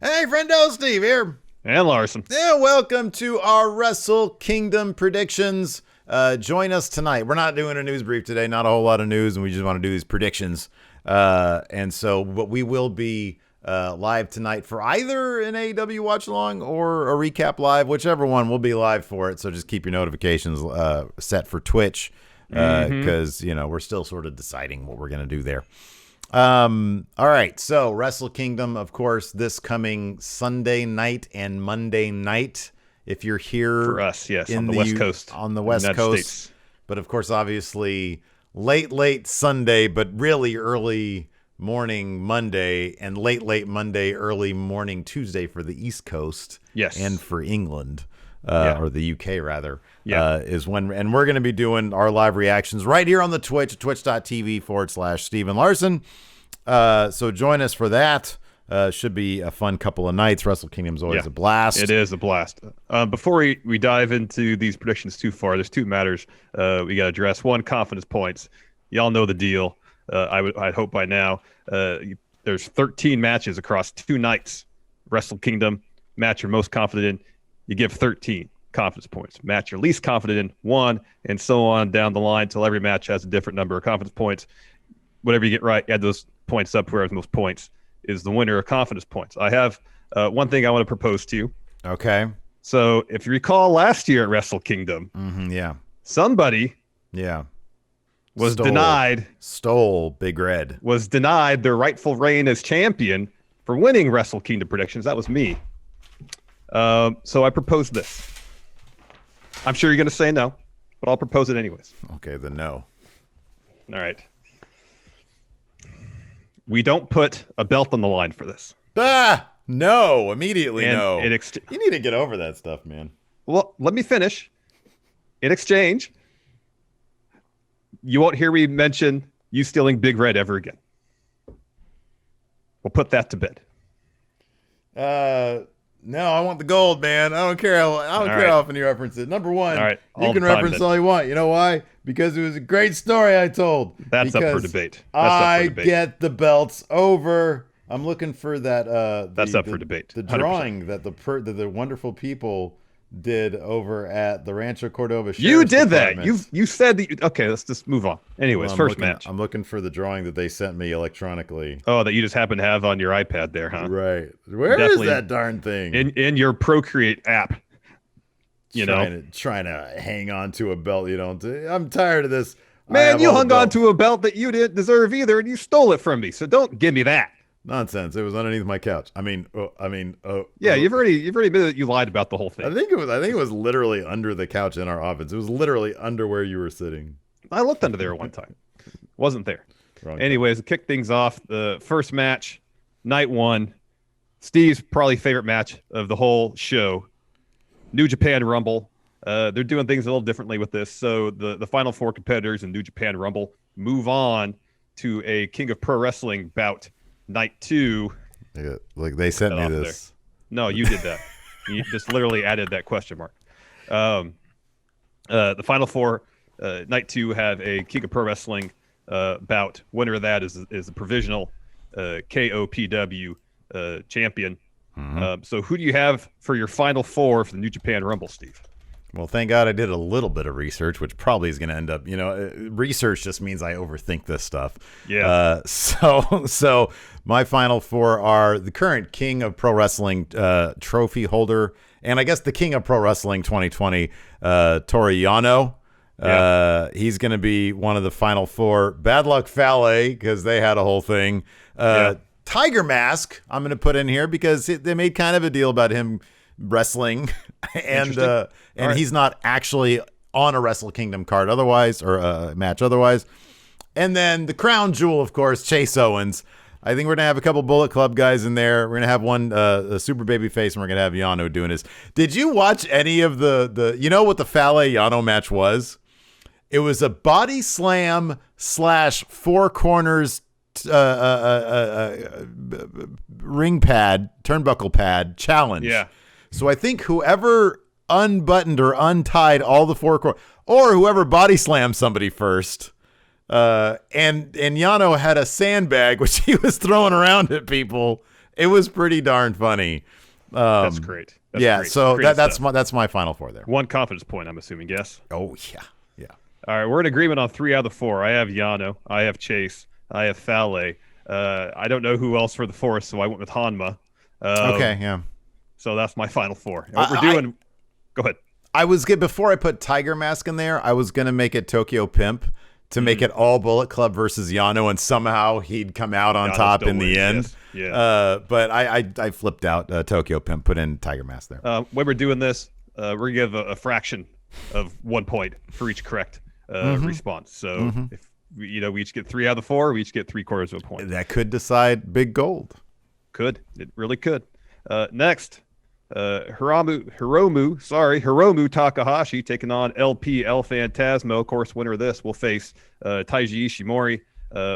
Hey, friendo, Steve here. And Larson. Yeah, welcome to our Wrestle Kingdom predictions. Join us tonight. We're not doing a news brief today, not a whole lot of news, and we just want to do these predictions. But we will be live tonight for either an AEW watch along or a recap live, whichever one. We'll be live for it, so just keep your notifications set for Twitch because we're still sort of deciding what we're gonna do there. All right, so Wrestle Kingdom, of course, this coming Sunday night and Monday night. If you're here for us, yes, on the West Coast, States. But of course, obviously, late Sunday, but really early morning Monday, and late Monday, early morning Tuesday for the East Coast, yes, and for England. Or the UK rather, is when, and we're going to be doing our live reactions right here on the Twitch, twitch.tv/Steven Larson. So join us for that. Should be a fun couple of nights. Wrestle Kingdom's always a blast. It is a blast. Before we dive into these predictions too far, there's two matters we got to address. One, confidence points. Y'all know the deal. I'd hope by now. There's 13 matches across 2 nights. Wrestle Kingdom match you're most confident in, you give 13 confidence points. Match you're least confident in, 1, and so on down the line till every match has a different number of confidence points. Whatever you get right, add those points up. Whoever has the most points is the winner of confidence points. I have one thing I want to propose to you. Okay. So if you recall last year at Wrestle Kingdom, somebody was Big Red. Was denied their rightful reign as champion for winning Wrestle Kingdom predictions. That was me. So I propose this. I'm sure you're going to say no, but I'll propose it anyways. Okay, then no. All right. We don't put a belt on the line for this. No, immediately and no. You need to get over that stuff, man. Well, let me finish. In exchange, you won't hear me mention you stealing Big Red ever again. We'll put that to bed. No, I want the gold, man. I don't care how often you reference it. Number one, you can reference all you want. You know why? Because it was a great story I told. That's up for debate. I get the belts over. I'm looking for that. That's up for debate. The drawing 100%. That the wonderful people did over at the Rancho Cordova Sheriff's You did Department. that. You said that. Okay, let's just move on. Anyways, first match. I'm looking for the drawing that they sent me electronically. Oh, that you just happen to have on your iPad there, huh? Right. Where is that darn thing? In your Procreate app. Trying to hang on to a belt you don't. I'm tired of this. Man, you hung on to a belt that you didn't deserve either, and you stole it from me. So don't give me that. Nonsense. It was underneath my couch. You've already admitted that you lied about the whole thing. I think it was literally under the couch in our office. It was literally under where you were sitting. I looked under there one time. Wasn't there. Wrong Anyways, to kick things off, the first match, night 1, Steve's probably favorite match of the whole show. New Japan Rumble. They're doing things a little differently with this. So the final 4 competitors in New Japan Rumble move on to a King of Pro Wrestling bout. Night 2. Like they sent me this. There. No, you did that. You just literally added that question mark. The final 4, night 2, have a King of Pro Wrestling bout. Winner of that is the provisional KOPW champion. Mm-hmm. So who do you have for your final 4 for the New Japan Rumble, Steve? Well, thank God I did a little bit of research, which probably is going to end up, research just means I overthink this stuff. Yeah. So my final 4 are the current King of Pro Wrestling trophy holder, and I guess the King of Pro Wrestling 2020, Toru Yano. Yeah. He's going to be one of the final 4. Bad Luck Fale, because they had a whole thing. Tiger Mask, I'm going to put in here because they made kind of a deal about him wrestling and he's not actually on a Wrestle Kingdom card otherwise, or a match otherwise. And then the crown jewel, of course, Chase Owens. I think we're gonna have a couple Bullet Club guys in there. We're gonna have one a super baby face, and we're gonna have Yano doing his. Did you watch any of the what the Fale Yano match was? It was a body slam / 4 corners ring pad, turnbuckle pad challenge. Yeah. So I think whoever unbuttoned or untied all the 4 corners, or whoever body slammed somebody first, and Yano had a sandbag which he was throwing around at people, It was pretty darn funny. That's great. Great. So that's my final four there. 1 confidence point, I'm assuming. Yes. Oh yeah. All right, we're in agreement on 3 out of the 4. I have Yano, I have Chase, I have Fale. I don't know who else for the 4th, so I went with Hanma. Okay, yeah. So that's my final 4. What we're doing. Go ahead. I was good before I put Tiger Mask in there. I was gonna make it Tokyo Pimp to make it all Bullet Club versus Yano, and somehow he'd come out on top in the end. Yes. Yeah. But I flipped out Tokyo Pimp, put in Tiger Mask there. When we're doing this, we're gonna give a fraction of 1 point for each correct response. So if we each get 3 out of the 4, we each get 3/4 of a point. That could decide big gold. It really could. Next, Hiromu Takahashi taking on LP El Phantasmo. Of course, winner of this will face Taiji Ishimori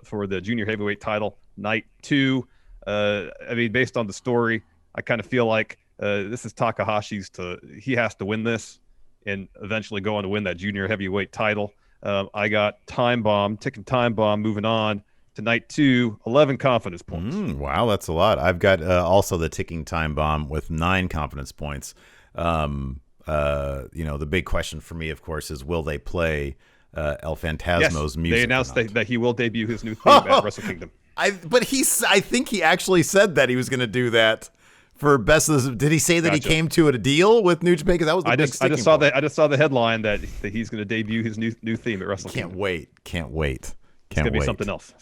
for the junior heavyweight title, night 2. I mean, based on the story, I kind of feel like this is Takahashi's he has to win this and eventually go on to win that junior heavyweight title. I got ticking time bomb, moving on to night 2, 11 confidence points. Wow, that's a lot. I've got also the ticking time bomb with 9 confidence points. The big question for me, of course, is will they play El Phantasmo's music? They announced that he will debut his new theme at Wrestle Kingdom. I think he actually said that he was going to do that. For best of the, did he say that he came to a deal with New Japan? Because that was the big sticking point. I just saw the headline that he's going to debut his new theme at Wrestle Kingdom. Can't wait. It's going to be something else.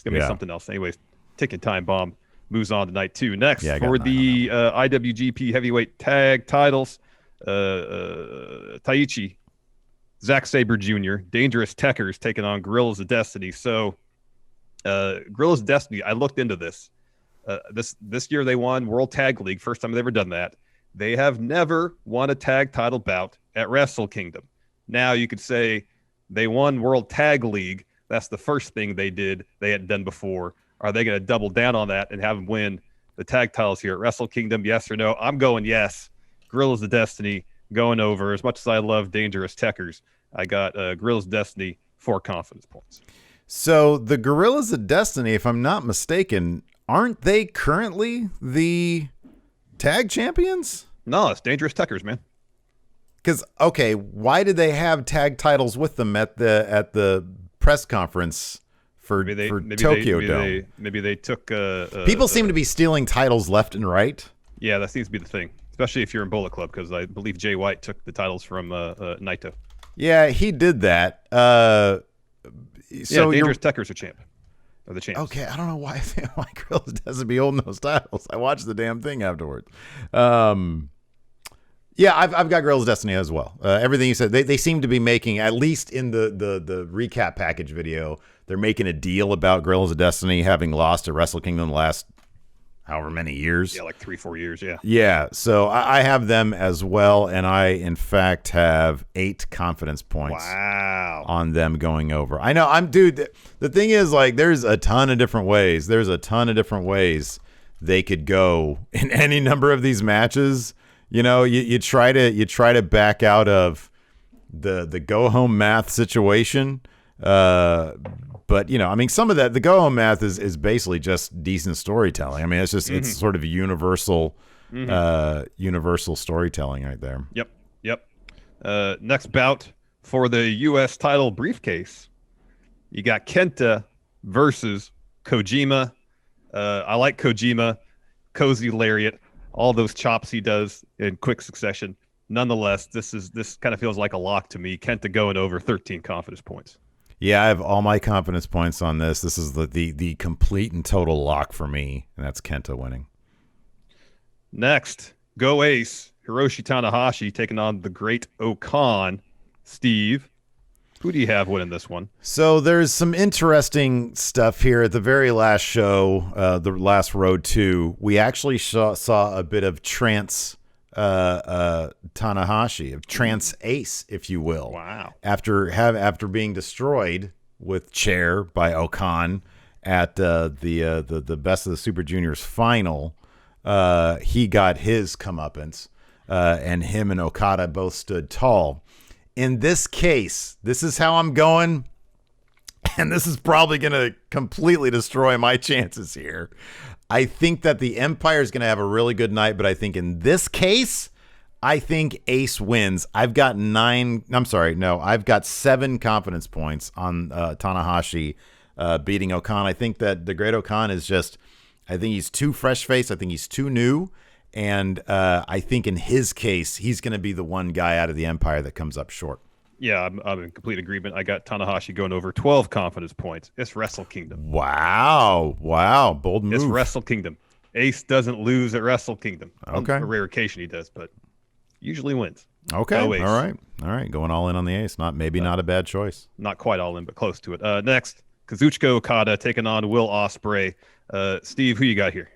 Anyways, ticking time bomb moves on to night 2. Next, for the IWGP Heavyweight Tag titles, Taichi, Zack Sabre Jr., Dangerous Tekkers taking on Guerrillas of Destiny. So, Guerrillas of Destiny, I looked into this. This year they won World Tag League, first time they've ever done that. They have never won a tag title bout at Wrestle Kingdom. Now you could say they won World Tag League. That's the first thing they hadn't done before. Are they going to double down on that and have them win the tag titles here at Wrestle Kingdom? Yes or no? I'm going yes. Guerrillas of Destiny going over. As much as I love Dangerous Tekkers, I got Guerrillas of Destiny 4 confidence points. So the Guerrillas of Destiny, if I'm not mistaken, aren't they currently the tag champions? No, it's Dangerous Tekkers, man. Because why did they have tag titles with them at the press conference for Tokyo Dome? Maybe they took. People seem to be stealing titles left and right. Yeah, that seems to be the thing, especially if you're in Bullet Club, because I believe Jay White took the titles from Naito. Yeah, he did that. Dangerous Tekkers are champ. Or the champs. Okay, I don't know why Guerrillas doesn't be holding those titles. I watched the damn thing afterwards. I've got Guerrillas Destiny as well. Everything you said, they seem to be making, at least in the recap package video, they're making a deal about Guerrillas of Destiny having lost at Wrestle Kingdom the last however many years. Yeah, like 3-4 years, yeah. Yeah, so I have them as well, and I, in fact, have 8 confidence points on them going over. I know, the thing is, like, there's a ton of different ways. They could go in any number of these matches. You try to back out of the go-home math situation, but some of that, the go-home math is basically just decent storytelling. I mean, it's just it's sort of a universal storytelling right there. Yep. Next bout for the U.S. title briefcase, you got Kenta versus Kojima. I like Kojima, cozy lariat, all those chops he does in quick succession. Nonetheless, this kind of feels like a lock to me. Kenta going over 13 confidence points. Yeah, I have all my confidence points on this. This is the complete and total lock for me, and that's Kenta winning. Next, Go Ace, Hiroshi Tanahashi taking on the Great Okan. Steve, who do you have winning this one? So there's some interesting stuff here. At the very last show, the last Road 2, we actually saw a bit of trance Tanahashi, of trance ace, if you will. Wow. After being destroyed with chair by Okan at the Best of the Super Juniors final, he got his comeuppance, and him and Okada both stood tall. In this case, this is how I'm going, and this is probably going to completely destroy my chances here. I think that the Empire is going to have a really good night, but I think in this case, I think Ace wins. I've got 7 confidence points on Tanahashi beating Okan. I think that the Great Okan is I think he's too fresh-faced. I think he's too new. And I think in his case, he's going to be the one guy out of the Empire that comes up short. Yeah, I'm in complete agreement. I got Tanahashi going over 12 confidence points. It's Wrestle Kingdom. Wow. Bold move. It's Wrestle Kingdom. Ace doesn't lose at Wrestle Kingdom. Okay. On a rare occasion he does, but usually wins. Okay. All right. Going all in on the Ace. Not a bad choice. Not quite all in, but close to it. Next, Kazuchiko Kata taking on Will Osprey. Steve, who you got here?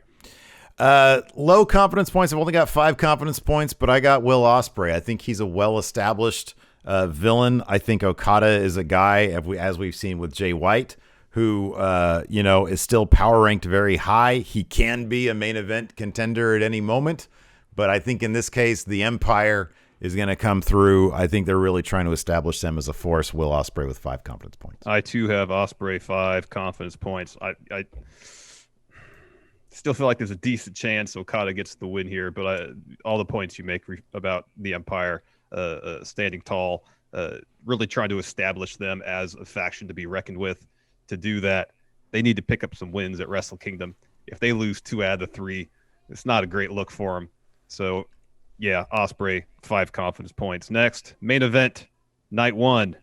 Low confidence points. I've only got 5 confidence points, but I got Will Osprey. I think he's a well-established villain. I think Okada is a guy, as we've seen with Jay White, who is still power ranked very high. He can be a main event contender at any moment, but I think in this case, the Empire is going to come through. I think they're really trying to establish them as a force. Will Osprey with 5 confidence points. I too have Osprey 5 confidence points. I still feel like there's a decent chance Okada gets the win here, but all the points you make about the Empire standing tall, really trying to establish them as a faction to be reckoned with. To do that, they need to pick up some wins at Wrestle Kingdom. If they lose 2 out of the 3, it's not a great look for them. So, yeah, Osprey 5 confidence points. Next, main event, night 1.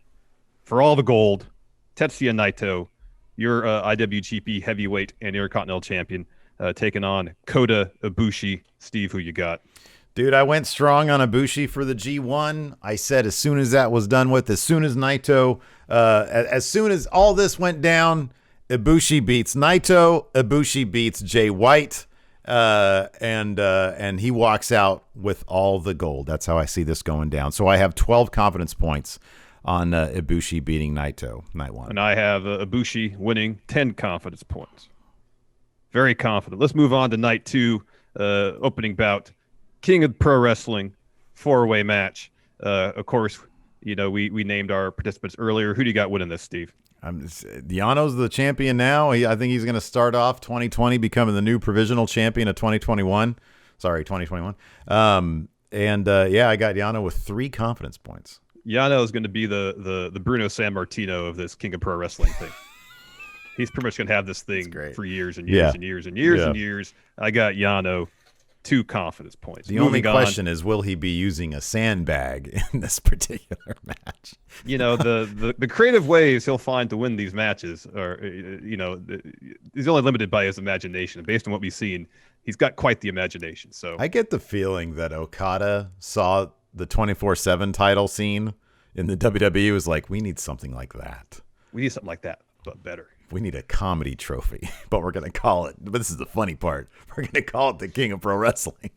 For all the gold, Tetsuya Naito, your IWGP heavyweight and Intercontinental champion, taking on Kota Ibushi. Steve, who you got? Dude, I went strong on Ibushi for the G1. I said as soon as that was done with, as soon as Naito, as soon as all this went down, Ibushi beats Naito, Ibushi beats Jay White, and he walks out with all the gold. That's how I see this going down. So I have 12 confidence points on Ibushi beating Naito, night 1. And I have Ibushi winning 10 confidence points. Very confident. Let's move on to night 2, opening bout. King of Pro Wrestling 4-way match. Of course, we named our participants earlier. Who do you got winning this, Steve? Yano's the champion now. I think he's going to start off 2020 becoming the new provisional champion of 2021. Sorry, 2021. I got Yano with 3 confidence points. Yano is going to be the Bruno Sammartino of this King of Pro Wrestling thing. He's pretty much going to have this thing for years and years and years and years and years. I got Yano 2 confidence points. The only question is, will he be using a sandbag in this particular match? The creative ways he'll find to win these matches are, he's only limited by his imagination. Based on what we've seen, he's got quite the imagination. So I get the feeling that Okada saw the 24/7 title scene in the WWE, was like, we need something like that. We need something like that, but better. We need a comedy trophy, but we're going to call it, but this is the funny part, we're going to call it the King of Pro Wrestling.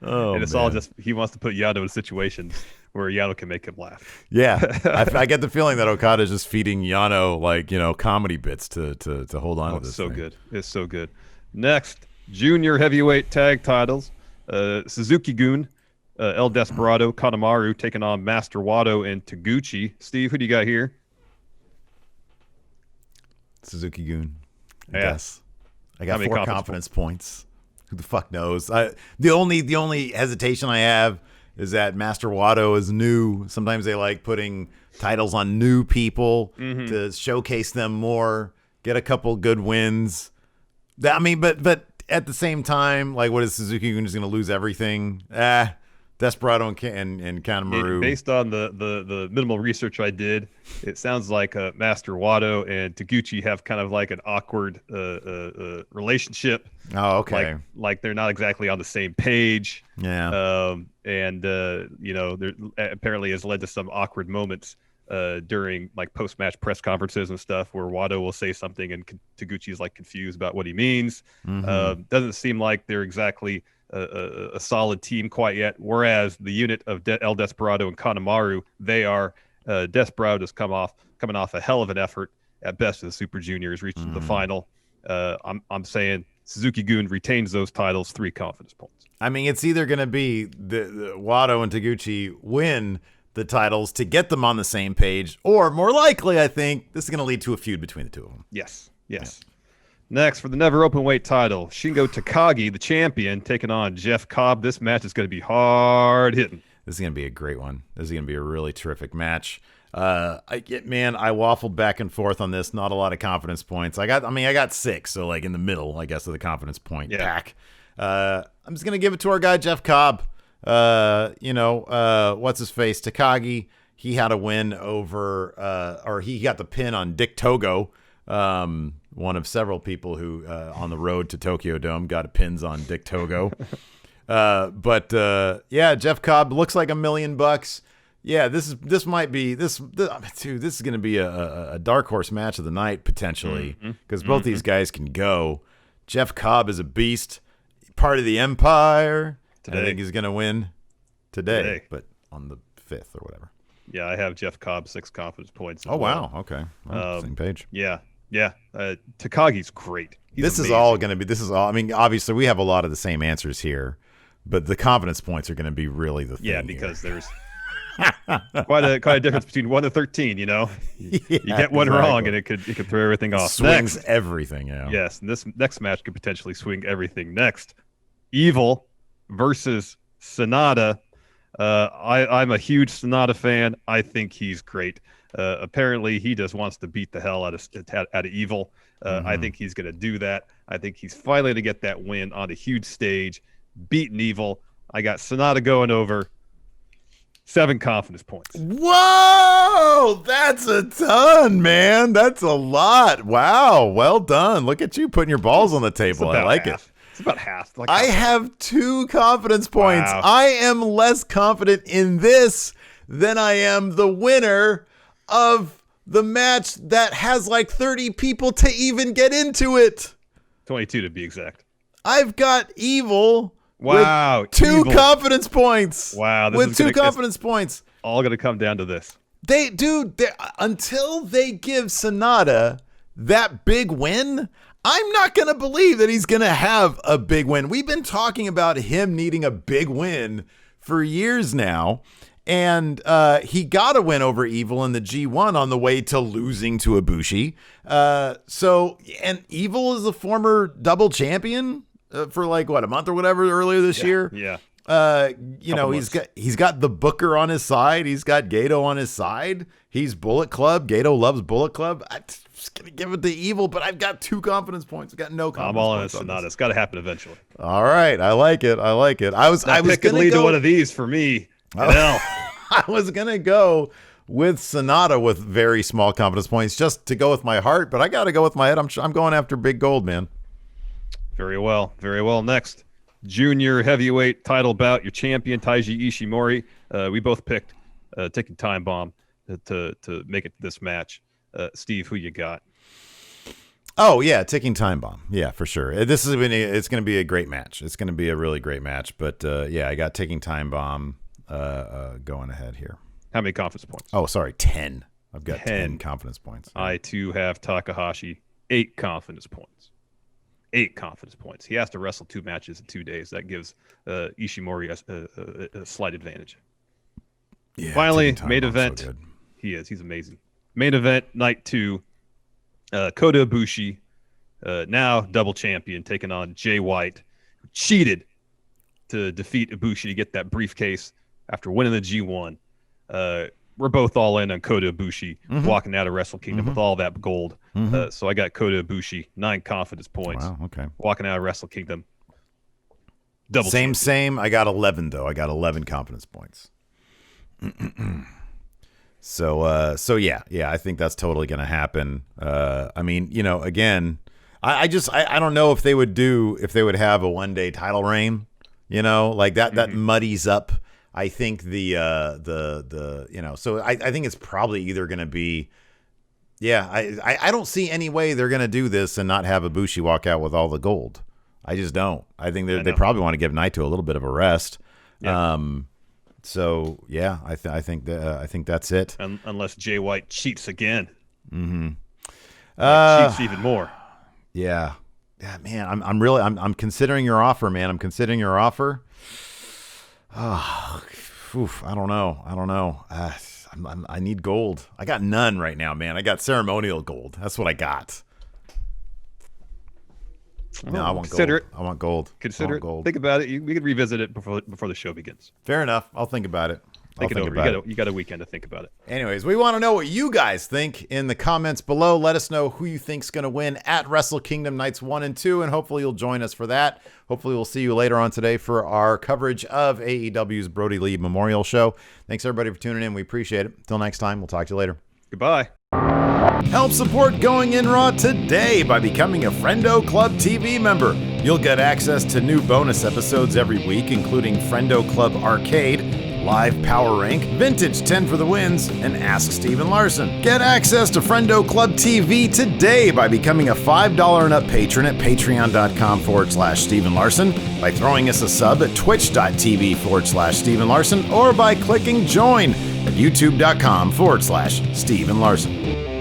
And it's all just, he wants to put Yano in situations where Yano can make him laugh. Yeah. I get the feeling that Okada is just feeding Yano, comedy bits to hold on to this. It's so thing. good. It's so good. Next, junior heavyweight tag titles. Suzuki-gun, El Desperado, Kanemaru taking on Master Wato and Taguchi. Steve, who do you got here? Suzuki-gun. Yes. I got 4 confidence points. Who the fuck knows? The only hesitation I have is that Master Wato is new. Sometimes they like putting titles on new people to showcase them more, get a couple good wins. But at the same time, like, what is Suzuki-gun just going to lose everything? Desperado and Kanemaru. Based on the minimal research I did, it sounds like Master Wato and Taguchi have kind of like an awkward relationship. Oh, okay. Like they're not exactly on the same page. Yeah. There apparently has led to some awkward moments during like post-match press conferences and stuff where Wato will say something and Taguchi is like confused about what he means. Doesn't seem like they're exactly a solid team quite yet, whereas the unit of El Desperado and Kanemaru, they are Desperado's coming off a hell of an effort at best of the Super Juniors, reaching the final. I'm saying Suzuki-gun retains those titles, 3 confidence points. I mean, it's either going to be the Wato and Taguchi win the titles to get them on the same page, or more likely, I think this is going to lead to a feud between the two of them. Yes. Next, for the never open weight title, Shingo Takagi, the champion, taking on Jeff Cobb. This match is going to be hard hitting. This is going to be a great one. This is going to be a really terrific match. I waffled back and forth on this. Not a lot of confidence points. I got 6, so like in the middle, I guess, of the confidence point pack. I'm just going to give it to our guy, Jeff Cobb. What's his face? Takagi. He had a win over, or he got the pin on Dick Togo. One of several people who on the road to Tokyo Dome got pins on Dick Togo. Jeff Cobb looks like $1 million. Yeah, this is going to be a dark horse match of the night potentially, because both these guys can go. Jeff Cobb is a beast, part of the Empire. I think he's going to win today, but on the 5th or whatever. Yeah, I have Jeff Cobb 6 confidence points. Oh, wow. Okay. Well, same page. Yeah. Takagi's great. This is all. I mean, obviously, we have a lot of the same answers here, but the confidence points are going to be really the thing. Yeah, because there's quite a difference between 1 to 13. You know, you get one wrong, and it could throw everything off. Swings everything. Yeah. Yes, and this next match could potentially swing everything. Next, Evil versus Sonata. I'm a huge Sonata fan. I think he's great. Apparently, he just wants to beat the hell out of Evil. I think he's going to do that. I think he's finally going to get that win on a huge stage, beating Evil. I got Sonata going over 7 confidence points. Whoa! That's a ton, man. That's a lot. Wow. Well done. Look at you putting your balls on the table. I like it. It's about half. I have 2 confidence points. Wow. I am less confident in this than I am the winner of the match that has like 30 people to even get into it. 22 to be exact. I've got Evil. Wow. With 2 confidence points. Wow. With 2 confidence points. All going to come down to this. Until they give Sonata that big win, I'm not going to believe that he's going to have a big win. We've been talking about him needing a big win for years now. And he got a win over Evil in the G1 on the way to losing to Ibushi. And Evil is a former double champion for like a month or whatever earlier this year. Yeah. He's got the Booker on his side. He's got Gato on his side. He's Bullet Club. Gato loves Bullet Club. I'm just gonna give it to Evil, but I've got 2 confidence points. I've got no confidence. I'm all in points Sonata. It's got to happen eventually. All right, I like it. I was gonna lead to one of these for me. I was gonna go with Sonata with very small confidence points just to go with my heart, but I got to go with my head. I'm going after Big Gold, man. Very well. Next, junior heavyweight title bout. Your champion Taiji Ishimori. We both picked Ticking Time Bomb to make it this match. Steve, who you got? Oh yeah, Ticking Time Bomb. Yeah, for sure. It's going to be a great match. It's going to be a really great match. But I got Ticking Time Bomb going ahead here. How many confidence points? Oh, sorry, 10. I've got 10 confidence points. I too have Takahashi 8 confidence points. 8 confidence points. He has to wrestle 2 matches in 2 days. That gives Ishimori a slight advantage. Yeah, finally, main event. So he's amazing. Main event, night 2. Kota Ibushi, now double champion, taking on Jay White, who cheated to defeat Ibushi to get that briefcase after winning the G1. We're both all in on Kota Ibushi walking out of Wrestle Kingdom with all that gold. So I got Kota Ibushi, 9 confidence points. Wow, okay. Walking out of Wrestle Kingdom. Double same. I got 11 though. I got 11 confidence points. So yeah, I think that's totally going to happen. I mean, again, I don't know if they would have a 1-day title reign, like that muddies up. I think so I think it's probably either going to be, I don't see any way they're going to do this and not have Ibushi walk out with all the gold. I just don't. I think they probably want to give Naito a little bit of a rest. Yeah. So yeah, I think that's it. Unless Jay White cheats again. Cheats even more. Yeah, man. I'm considering your offer, man. I'm considering your offer. Oh, I don't know. I need gold. I got none right now, man. I got ceremonial gold. That's what I got. No, I want consider gold. I want gold. Consider I want gold. Think about it. We could revisit it before the show begins. Fair enough. I'll think about it. Think it over. You got a weekend to think about it. Anyways, we want to know what you guys think in the comments below. Let us know who you think's going to win at Wrestle Kingdom Nights 1 and 2, and hopefully you'll join us for that. Hopefully we'll see you later on today for our coverage of AEW's Brody Lee Memorial Show. Thanks everybody for tuning in. We appreciate it. Until next time, we'll talk to you later. Goodbye. Help support Going In Raw today by becoming a Friendo Club TV member. You'll get access to new bonus episodes every week, including Friendo Club Arcade, Live Power Rank, Vintage 10 for the Wins, and Ask Steven Larson. Get access to Friendo Club TV today by becoming a $5 and up patron at patreon.com/Steven Larson, by throwing us a sub at twitch.tv/Steven Larson, or by clicking join at youtube.com/Steven Larson.